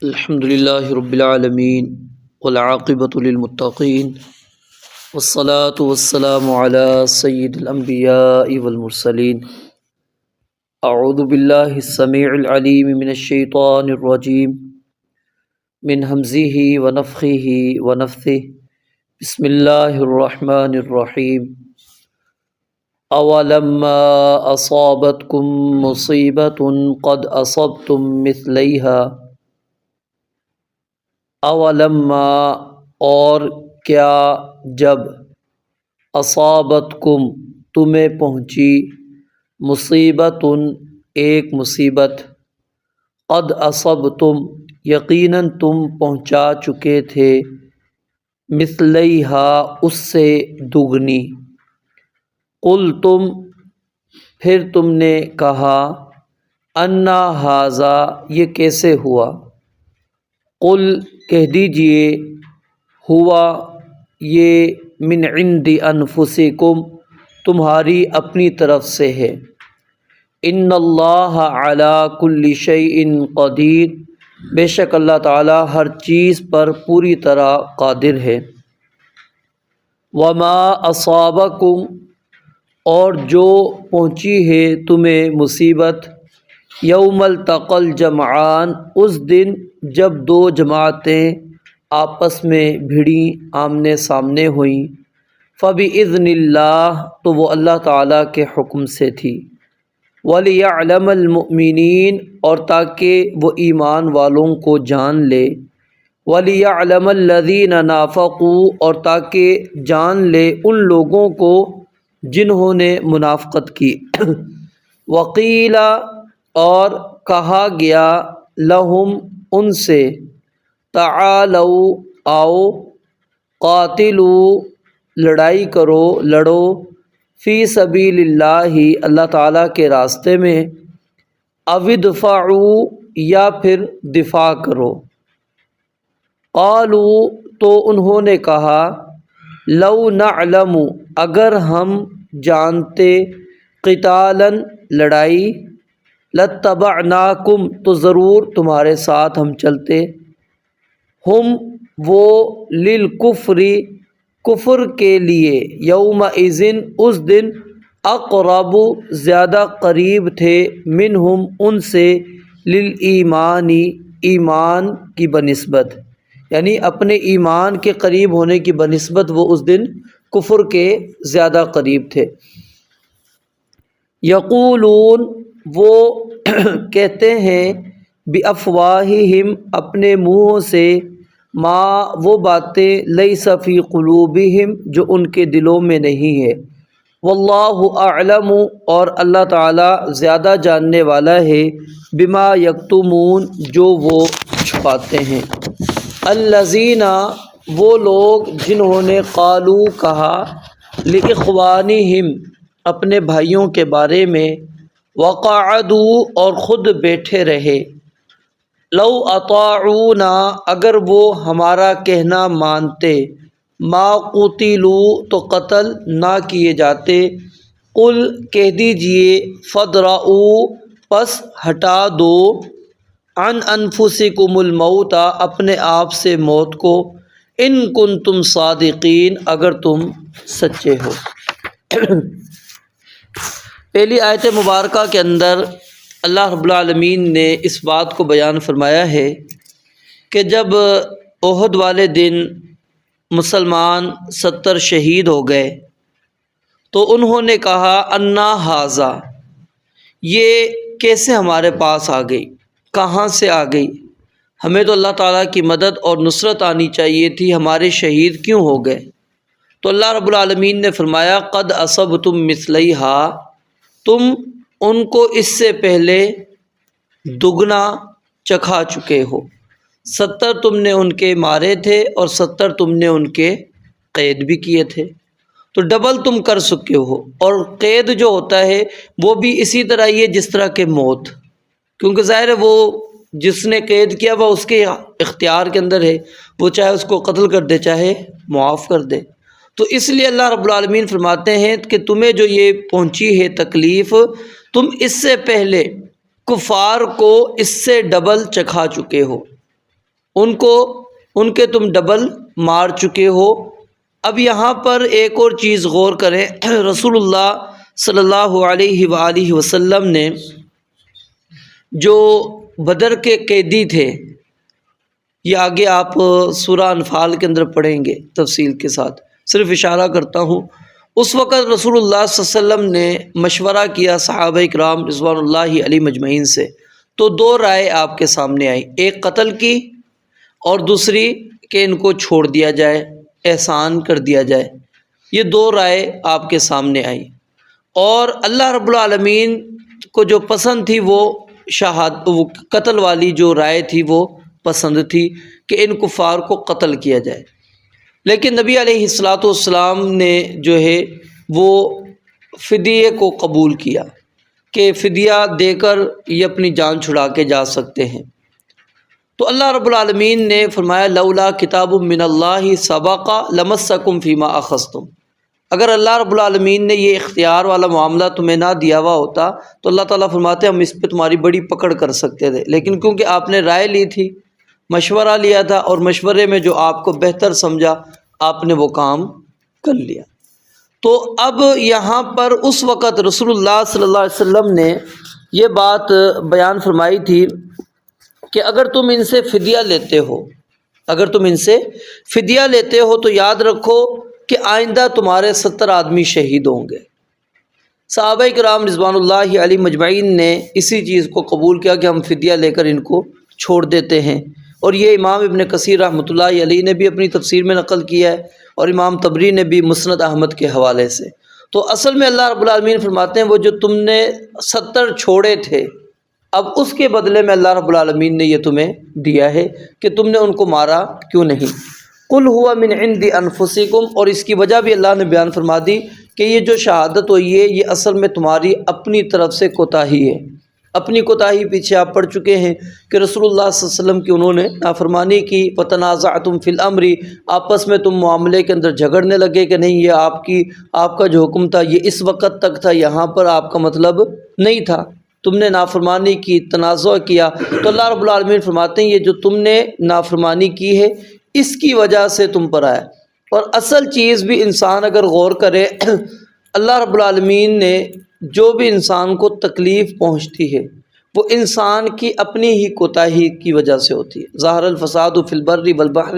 الحمد للہ رب العالمین والعاقبۃ للمتقین والصلاة والسلام علی سید الانبیاء والمرسلین اعوذ باللہ السمیع العلیم من الشیطان الرجیم من ہمزہ ونفخہ ونفثہ بسم اللہ الرحمن الرحیم اولما اصابتکم مصیبۃ قد اصبتم مثلیہا اولما اور کیا جب اصابتکم تمہیں پہنچی مصیبت ایک مصیبت قد اصبتم یقیناً تم پہنچا چکے تھے مثلیہا اس سے دگنی قلتم پھر تم نے کہا انا ھذا یہ کیسے ہوا قل کہہ دیجئے ہوا یہ من عند انفسکم تمہاری اپنی طرف سے ہے ان اللہ علی کل شیء قدیر بے شک اللہ تعالی ہر چیز پر پوری طرح قادر ہے وما اصابکم اور جو پہنچی ہے تمہیں مصیبت یوم التقى الجمعان اس دن جب دو جماعتیں آپس میں بھڑیں آمنے سامنے ہوئیں فبإذن اللہ تو وہ اللہ تعالیٰ کے حکم سے تھی وَلِيَعْلَمَ الْمُؤْمِنِينَ اور تاکہ وہ ایمان والوں کو جان لے وَلِيَعْلَمَ الَّذِينَ نَافَقُوا اور تاکہ جان لے ان لوگوں کو جنہوں نے منافقت کی وقیل اور کہا گیا لہم ان سے تعالوا آؤ قاتلوا لڑائی کرو لڑو فی سبیل اللہ اللہ تعالیٰ کے راستے میں او ادفعوا یا پھر دفاع کرو قالوا تو انہوں نے کہا لو نعلم اگر ہم جانتے قتالا لڑائی لاتبعناکم تو ضرور تمہارے ساتھ ہم چلتے ہم وہ للکفر کفر کے لیے یومئذ اس دن اقرب زیادہ قریب تھے منہم ان سے للایمان ایمان کی بنسبت یعنی اپنے ایمان کے قریب ہونے کی بنسبت وہ اس دن کفر کے زیادہ قریب تھے یقولون وہ کہتے ہیں بافواہہم اپنے منہوں سے ما وہ باتیں لیس فی قلوبہم جو ان کے دلوں میں نہیں ہے واللہ اعلم اور اللہ تعالی زیادہ جاننے والا ہے بما یکتمون جو وہ چھپاتے ہیں الذین وہ لوگ جنہوں نے قالو کہا لاخوانہم اپنے بھائیوں کے بارے میں وقعدوا اور خود بیٹھے رہے لو اطاعونا اگر وہ ہمارا کہنا مانتے ما قتلوا تو قتل نہ کیے جاتے قل کہہ دیجئے فادرؤوا پس ہٹا دو عن انفسکم الموت اپنے آپ سے موت کو ان کنتم صادقین اگر تم سچے ہو پہلی آیت مبارکہ کے اندر اللہ رب العالمین نے اس بات کو بیان فرمایا ہے کہ جب احد والے دن مسلمان 70 شہید ہو گئے تو انہوں نے کہا انا ھذا یہ کیسے ہمارے پاس آ گئی کہاں سے آ گئی ہمیں تو اللہ تعالیٰ کی مدد اور نصرت آنی چاہیے تھی ہمارے شہید کیوں ہو گئے تو اللہ رب العالمین نے فرمایا قد اصبتم مثلیہا تم ان کو اس سے پہلے دگنا چکھا چکے ہو 70 تم نے ان کے مارے تھے اور 70 تم نے ان کے قید بھی کیے تھے تو ڈبل تم کر سکے ہو اور قید جو ہوتا ہے وہ بھی اسی طرح ہی ہے جس طرح کہ موت کیونکہ ظاہر ہے وہ جس نے قید کیا وہ اس کے اختیار کے اندر ہے وہ چاہے اس کو قتل کر دے چاہے معاف کر دے تو اس لیے اللہ رب العالمین فرماتے ہیں کہ تمہیں جو یہ پہنچی ہے تکلیف تم اس سے پہلے کفار کو اس سے ڈبل چکھا چکے ہو ان کے تم ڈبل مار چکے ہو۔ اب یہاں پر ایک اور چیز غور کریں، رسول اللہ صلی اللہ علیہ وآلہ وسلم نے جو بدر کے قیدی تھے، یہ آگے آپ سورہ انفال کے اندر پڑھیں گے تفصیل کے ساتھ، صرف اشارہ کرتا ہوں۔ اس وقت رسول اللہ صلی اللہ علیہ وسلم نے مشورہ کیا صحابہ کرام رضوان اللہ علیہ مجمعین سے، تو دو رائے آپ کے سامنے آئی، ایک قتل کی اور دوسری کہ ان کو چھوڑ دیا جائے، احسان کر دیا جائے۔ یہ دو رائے آپ کے سامنے آئی، اور اللہ رب العالمین کو جو پسند تھی وہ وہ قتل والی جو رائے تھی وہ پسند تھی کہ ان کفار کو قتل کیا جائے۔ لیکن نبی علیہ الصلاۃ والسلام نے جو ہے وہ فدیے کو قبول کیا کہ فدیہ دے کر یہ اپنی جان چھڑا کے جا سکتے ہیں۔ تو اللہ رب العالمین نے فرمایا لولا کتاب من اللہ سبق لمسکم فیما اخذتم، اگر اللہ رب العالمین نے یہ اختیار والا معاملہ تمہیں نہ دیا ہوا ہوتا تو اللہ تعالیٰ فرماتے ہم اس پہ تمہاری بڑی پکڑ کر سکتے تھے، لیکن کیونکہ آپ نے رائے لی تھی، مشورہ لیا تھا، اور مشورے میں جو آپ کو بہتر سمجھا آپ نے وہ کام کر لیا۔ تو اب یہاں پر اس وقت رسول اللہ صلی اللہ علیہ وسلم نے یہ بات بیان فرمائی تھی کہ اگر تم ان سے فدیہ لیتے ہو تو یاد رکھو کہ آئندہ تمہارے 70 آدمی شہید ہوں گے۔ صحابہ کرام رضوان اللہ علیہ مجمعین نے اسی چیز کو قبول کیا کہ ہم فدیہ لے کر ان کو چھوڑ دیتے ہیں، اور یہ امام ابن کثیر رحمۃ اللہ علیہ نے بھی اپنی تفسیر میں نقل کیا ہے، اور امام طبری نے بھی مسند احمد کے حوالے سے۔ تو اصل میں اللہ رب العالمین فرماتے ہیں وہ جو تم نے 70 چھوڑے تھے، اب اس کے بدلے میں اللہ رب العالمین نے یہ تمہیں دیا ہے کہ تم نے ان کو مارا کیوں نہیں۔ قل ہوا من عند انفسکم، اور اس کی وجہ بھی اللہ نے بیان فرما دی کہ یہ جو شہادت ہوئی ہے یہ اصل میں تمہاری اپنی طرف سے کوتاہی ہے، اپنی کوتاہی پیچھے آپ پڑ چکے ہیں کہ رسول اللہ صلی اللہ علیہ وسلم کی انہوں نے نافرمانی کی، فتنازعتم فی الامر، آپس میں تم معاملے کے اندر جھگڑنے لگے کہ نہیں یہ آپ کا جو حکم تھا یہ اس وقت تک تھا، یہاں پر آپ کا مطلب نہیں تھا، تم نے نافرمانی کی، تنازع کیا۔ تو اللہ رب العالمین فرماتے ہیں یہ جو تم نے نافرمانی کی ہے اس کی وجہ سے تم پر آیا۔ اور اصل چیز بھی انسان اگر غور کرے، اللہ رب العالمین نے جو بھی انسان کو تکلیف پہنچتی ہے وہ انسان کی اپنی ہی کوتاہی کی وجہ سے ہوتی ہے۔ ظاہر الفساد فی البر والبحر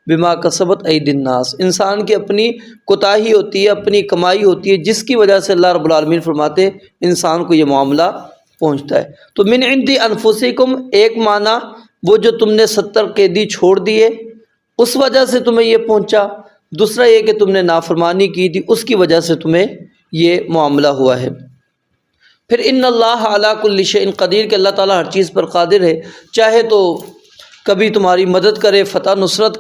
بما کسبت ایدی الناس، انسان کی اپنی کوتاہی ہوتی ہے، اپنی کمائی ہوتی ہے، جس کی وجہ سے اللہ رب العالمین فرماتے ہیں انسان کو یہ معاملہ پہنچتا ہے۔ تو من عند انفسکم ایک معنی وہ جو تم نے 70 قیدی چھوڑ دیے اس وجہ سے تمہیں یہ پہنچا، دوسرا یہ کہ تم نے نافرمانی کی تھی اس کی وجہ سے تمہیں یہ معاملہ ہوا ہے۔ پھر ان اللہ علی کل شیء قدیر، کہ اللہ تعالیٰ ہر چیز پر قادر ہے، چاہے تو کبھی تمہاری مدد کرے فتح نصرت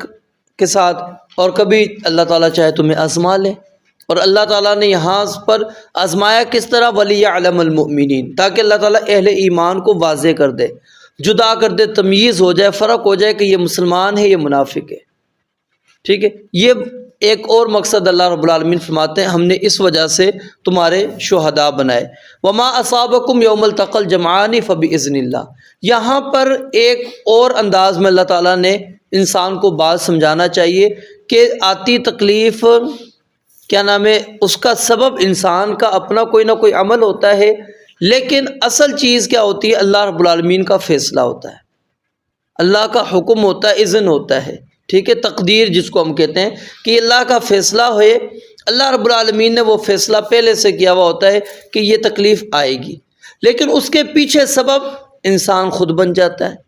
کے ساتھ، اور کبھی اللہ تعالیٰ چاہے تمہیں آزما لے۔ اور اللہ تعالیٰ نے یہاں پر آزمایا کس طرح، وَلِيَعْلَمَ الْمُؤْمِنِينَ، تاکہ اللہ تعالیٰ اہل ایمان کو واضح کر دے، جدا کر دے، تمیز ہو جائے، فرق ہو جائے کہ یہ مسلمان ہے یہ منافق ہے۔ ٹھیک ہے، یہ ایک اور مقصد اللہ رب العالمین فرماتے ہیں ہم نے اس وجہ سے تمہارے شہداء بنائے۔ وما اصابکم یوم التقى الجمعان فباذن اللہ، یہاں پر ایک اور انداز میں اللہ تعالیٰ نے انسان کو بات سمجھانا چاہیے کہ آتی تکلیف کیا نام ہے اس کا سبب انسان کا اپنا کوئی نہ کوئی عمل ہوتا ہے، لیکن اصل چیز کیا ہوتی ہے، اللہ رب العالمین کا فیصلہ ہوتا ہے، اللہ کا حکم ہوتا ہے، اذن ہوتا ہے۔ ٹھیک ہے، تقدیر جس کو ہم کہتے ہیں کہ اللہ کا فیصلہ ہوئے، اللہ رب العالمین نے وہ فیصلہ پہلے سے کیا ہوا ہوتا ہے کہ یہ تکلیف آئے گی، لیکن اس کے پیچھے سبب انسان خود بن جاتا ہے،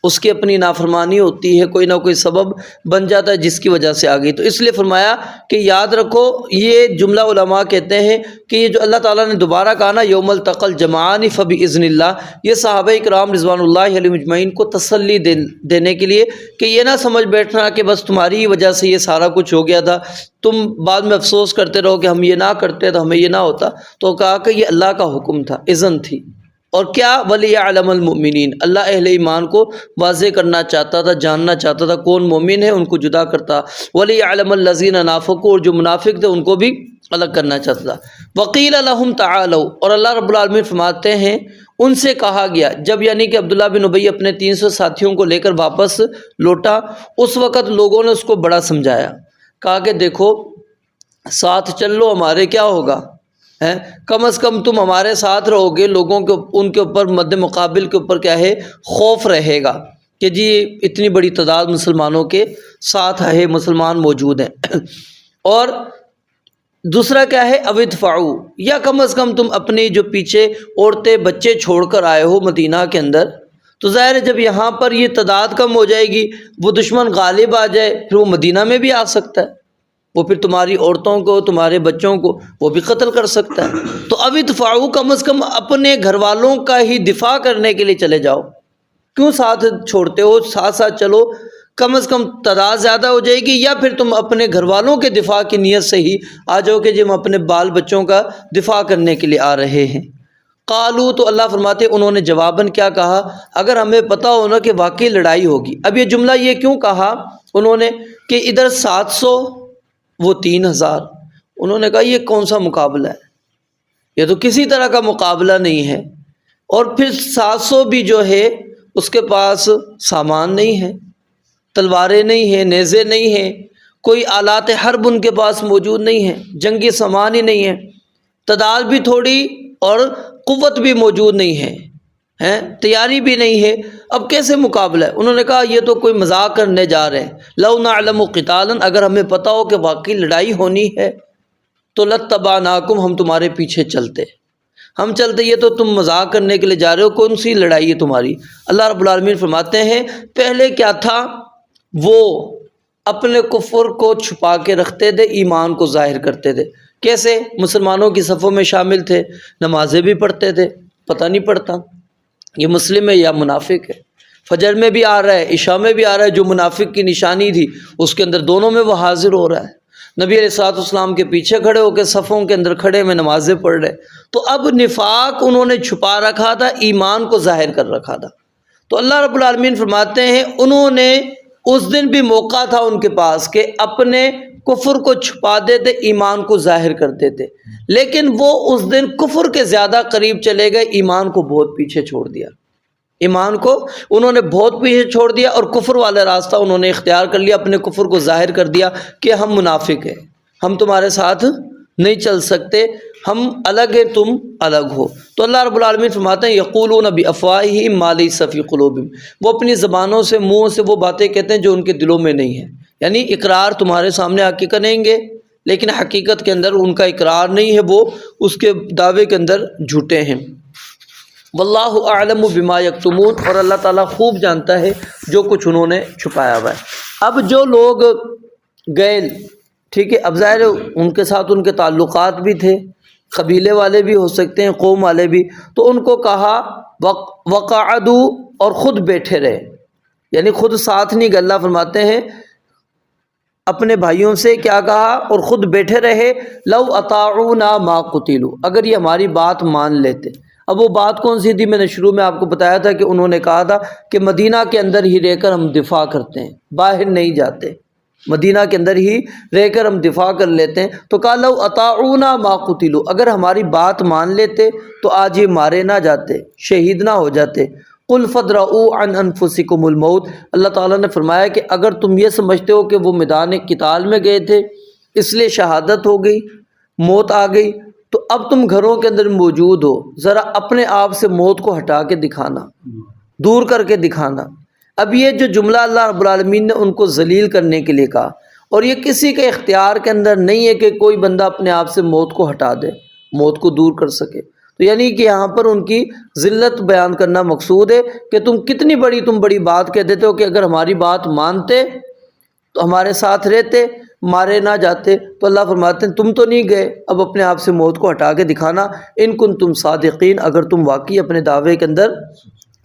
اس کی اپنی نافرمانی ہوتی ہے، کوئی نہ کوئی سبب بن جاتا ہے جس کی وجہ سے آ گئی۔ تو اس لیے فرمایا کہ یاد رکھو، یہ جملہ علماء کہتے ہیں کہ یہ جو اللہ تعالیٰ نے دوبارہ کہا نا یوم التقى الجمعان فباذن اللہ، یہ صحابہ کرام رضوان اللہ علیہ مجمعین کو تسلی دینے کے لیے کہ یہ نہ سمجھ بیٹھنا کہ بس تمہاری ہی وجہ سے یہ سارا کچھ ہو گیا تھا، تم بعد میں افسوس کرتے رہو کہ ہم یہ نہ کرتے تو ہمیں یہ نہ ہوتا۔ تو کہا کہ یہ اللہ کا حکم تھا، اذن تھی، اور کیا وَلِيَعْلَمَ الْمُؤْمِنِينَ، اللہ اہل ایمان کو واضح کرنا چاہتا تھا، جاننا چاہتا تھا کون مومن ہے، ان کو جدا کرتا، وَلِيَعْلَمَ الَّذِينَ نَافَقُوا، اور جو منافق تھے ان کو بھی الگ کرنا چاہتا تھا۔ وَقِيلَ لَهُمْ تَعَالَوْا، اور اللہ رب العالمین فرماتے ہیں ان سے کہا گیا، جب یعنی کہ عبداللہ بن ابی اپنے 300 ساتھیوں کو لے کر واپس لوٹا، اس وقت لوگوں نے اس کو بڑا سمجھایا، کہا کہ دیکھو ساتھ چل لو، ہمارے کیا ہوگا، کم از کم تم ہمارے ساتھ رہو گے، لوگوں کے ان کے اوپر مد مقابل کے اوپر کیا ہے، خوف رہے گا کہ جی اتنی بڑی تعداد مسلمانوں کے ساتھ ہے، مسلمان موجود ہیں۔ اور دوسرا کیا ہے، اودفعو، یا کم از کم تم اپنی جو پیچھے عورتیں بچے چھوڑ کر آئے ہو مدینہ کے اندر، تو ظاہر ہے جب یہاں پر یہ تعداد کم ہو جائے گی، وہ دشمن غالب آ جائے، پھر وہ مدینہ میں بھی آ سکتا ہے، وہ پھر تمہاری عورتوں کو، تمہارے بچوں کو وہ بھی قتل کر سکتا ہے۔ تو اودفعو، کم از کم اپنے گھر والوں کا ہی دفاع کرنے کے لیے چلے جاؤ، کیوں ساتھ چھوڑتے ہو، ساتھ ساتھ چلو، کم از کم تعداد زیادہ ہو جائے گی، یا پھر تم اپنے گھر والوں کے دفاع کی نیت سے ہی آ جاؤ کہ جب ہم اپنے بال بچوں کا دفاع کرنے کے لیے آ رہے ہیں۔ قالو، تو اللہ فرماتے انہوں نے جواباً کیا کہا، اگر ہمیں پتہ ہونا کہ واقعی لڑائی ہوگی۔ اب یہ جملہ یہ کیوں کہا انہوں نے کہ ادھر 700 وہ 3000، انہوں نے کہا یہ کون سا مقابلہ ہے، یہ تو کسی طرح کا مقابلہ نہیں ہے، اور پھر 700 بھی جو ہے اس کے پاس سامان نہیں ہے، تلواریں نہیں ہیں، نیزے نہیں ہیں، کوئی آلات حرب ان کے پاس موجود نہیں ہے، جنگی سامان ہی نہیں ہے، تعداد بھی تھوڑی اور قوت بھی موجود نہیں ہے، تیاری بھی نہیں ہے، اب کیسے مقابلہ ہے؟ انہوں نے کہا یہ تو کوئی مذاق کرنے جا رہے ہیں، لو نعلم قتالا، اگر ہمیں پتہ ہو کہ واقعی لڑائی ہونی ہے تو لاتبعناکم، ہم تمہارے پیچھے چلتے، یہ تو تم مذاق کرنے کے لیے جا رہے ہو، کون سی لڑائی ہے تمہاری؟ اللہ رب العالمین فرماتے ہیں پہلے کیا تھا، وہ اپنے کفر کو چھپا کے رکھتے تھے، ایمان کو ظاہر کرتے تھے۔ کیسے؟ مسلمانوں کی صفوں میں شامل تھے، نمازیں بھی پڑھتے تھے، پتہ نہیں پڑتا یہ مسلم ہے یا منافق ہے، فجر میں بھی آ رہا ہے، عشاء میں بھی آ رہا ہے، جو منافق کی نشانی تھی اس کے اندر دونوں میں وہ حاضر ہو رہا ہے، نبی علیہ الصلوۃ والسلام کے پیچھے کھڑے ہو کے صفوں کے اندر کھڑے میں نمازیں پڑھ رہے۔ تو اب نفاق انہوں نے چھپا رکھا تھا، ایمان کو ظاہر کر رکھا تھا۔ تو اللہ رب العالمین فرماتے ہیں انہوں نے اس دن بھی موقع تھا ان کے پاس کہ اپنے کفر کو چھپا دیتے، ایمان کو ظاہر کرتے تھے، لیکن وہ اس دن کفر کے زیادہ قریب چلے گئے، ایمان کو بہت پیچھے چھوڑ دیا، ایمان کو انہوں نے بہت پیچھے چھوڑ دیا، اور کفر والا راستہ انہوں نے اختیار کر لیا، اپنے کفر کو ظاہر کر دیا کہ ہم منافق ہیں، ہم تمہارے ساتھ نہیں چل سکتے، ہم الگ ہیں، تم الگ ہو۔ تو اللہ رب العالمین فرماتے ہیں یقولون بافواہہم ما لیس فی قلوبہم، وہ اپنی زبانوں سے، منہ سے وہ باتیں کہتے ہیں جو ان کے دلوں میں نہیں ہیں، یعنی اقرار تمہارے سامنے آ کے کریں گے لیکن حقیقت کے اندر ان کا اقرار نہیں ہے، وہ اس کے دعوے کے اندر جھوٹے ہیں۔ واللہ اعلم بما یکتمون، اور اللہ تعالیٰ خوب جانتا ہے جو کچھ انہوں نے چھپایا ہوا ہے۔ اب جو لوگ گئے، ٹھیک ہے، اب ظاہر ان کے ساتھ ان کے تعلقات بھی تھے، قبیلے والے بھی ہو سکتے ہیں، قوم والے بھی، تو ان کو کہا وقعدوا، اور خود بیٹھے رہے، یعنی خود ساتھ نہیں گئے۔ اللہ فرماتے ہیں اپنے بھائیوں سے کیا کہا، اور خود بیٹھے رہے، لو اطاعونا ما قتلوا، اگر یہ ہماری بات مان لیتے۔ اب وہ بات کون سی تھی؟ میں نے شروع میں آپ کو بتایا تھا کہ انہوں نے کہا تھا کہ مدینہ کے اندر ہی رہ کر ہم دفاع کرتے ہیں، باہر نہیں جاتے، مدینہ کے اندر ہی رہ کر ہم دفاع کر لیتے ہیں۔ تو کہا لو اطاعونا ما قتلوا، اگر ہماری بات مان لیتے تو آج یہ مارے نہ جاتے، شہید نہ ہو جاتے۔ قل فادرؤوا عن انفسکم الموت، اللہ تعالیٰ نے فرمایا کہ اگر تم یہ سمجھتے ہو کہ وہ میدان قتال میں گئے تھے اس لیے شہادت ہو گئی، موت آ گئی، تو اب تم گھروں کے اندر موجود ہو، ذرا اپنے آپ سے موت کو ہٹا کے دکھانا، دور کر کے دکھانا۔ اب یہ جو جملہ اللہ رب العالمین نے ان کو ذلیل کرنے کے لیے کہا، اور یہ کسی کے اختیار کے اندر نہیں ہے کہ کوئی بندہ اپنے آپ سے موت کو ہٹا دے، موت کو دور کر سکے۔ تو یعنی کہ یہاں پر ان کی ذلت بیان کرنا مقصود ہے کہ تم کتنی بڑی بات کہہ دیتے ہو کہ اگر ہماری بات مانتے تو ہمارے ساتھ رہتے، مارے نہ جاتے۔ تو اللہ فرماتے ہیں تم تو نہیں گئے، اب اپنے آپ سے موت کو ہٹا کے دکھانا، ان کنتم صادقین، اگر تم واقعی اپنے دعوے کے اندر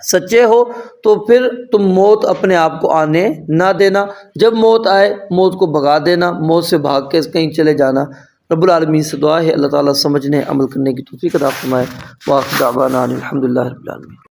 سچے ہو تو پھر تم موت اپنے آپ کو آنے نہ دینا، جب موت آئے موت کو بھگا دینا، موت سے بھاگ کے کہیں چلے جانا۔ رب العالمین سے دعا ہے اللہ تعالیٰ سمجھنے عمل کرنے کی توفیق عطا فرمائے۔ وآخر دعوانا الحمدللہ رب العالمین۔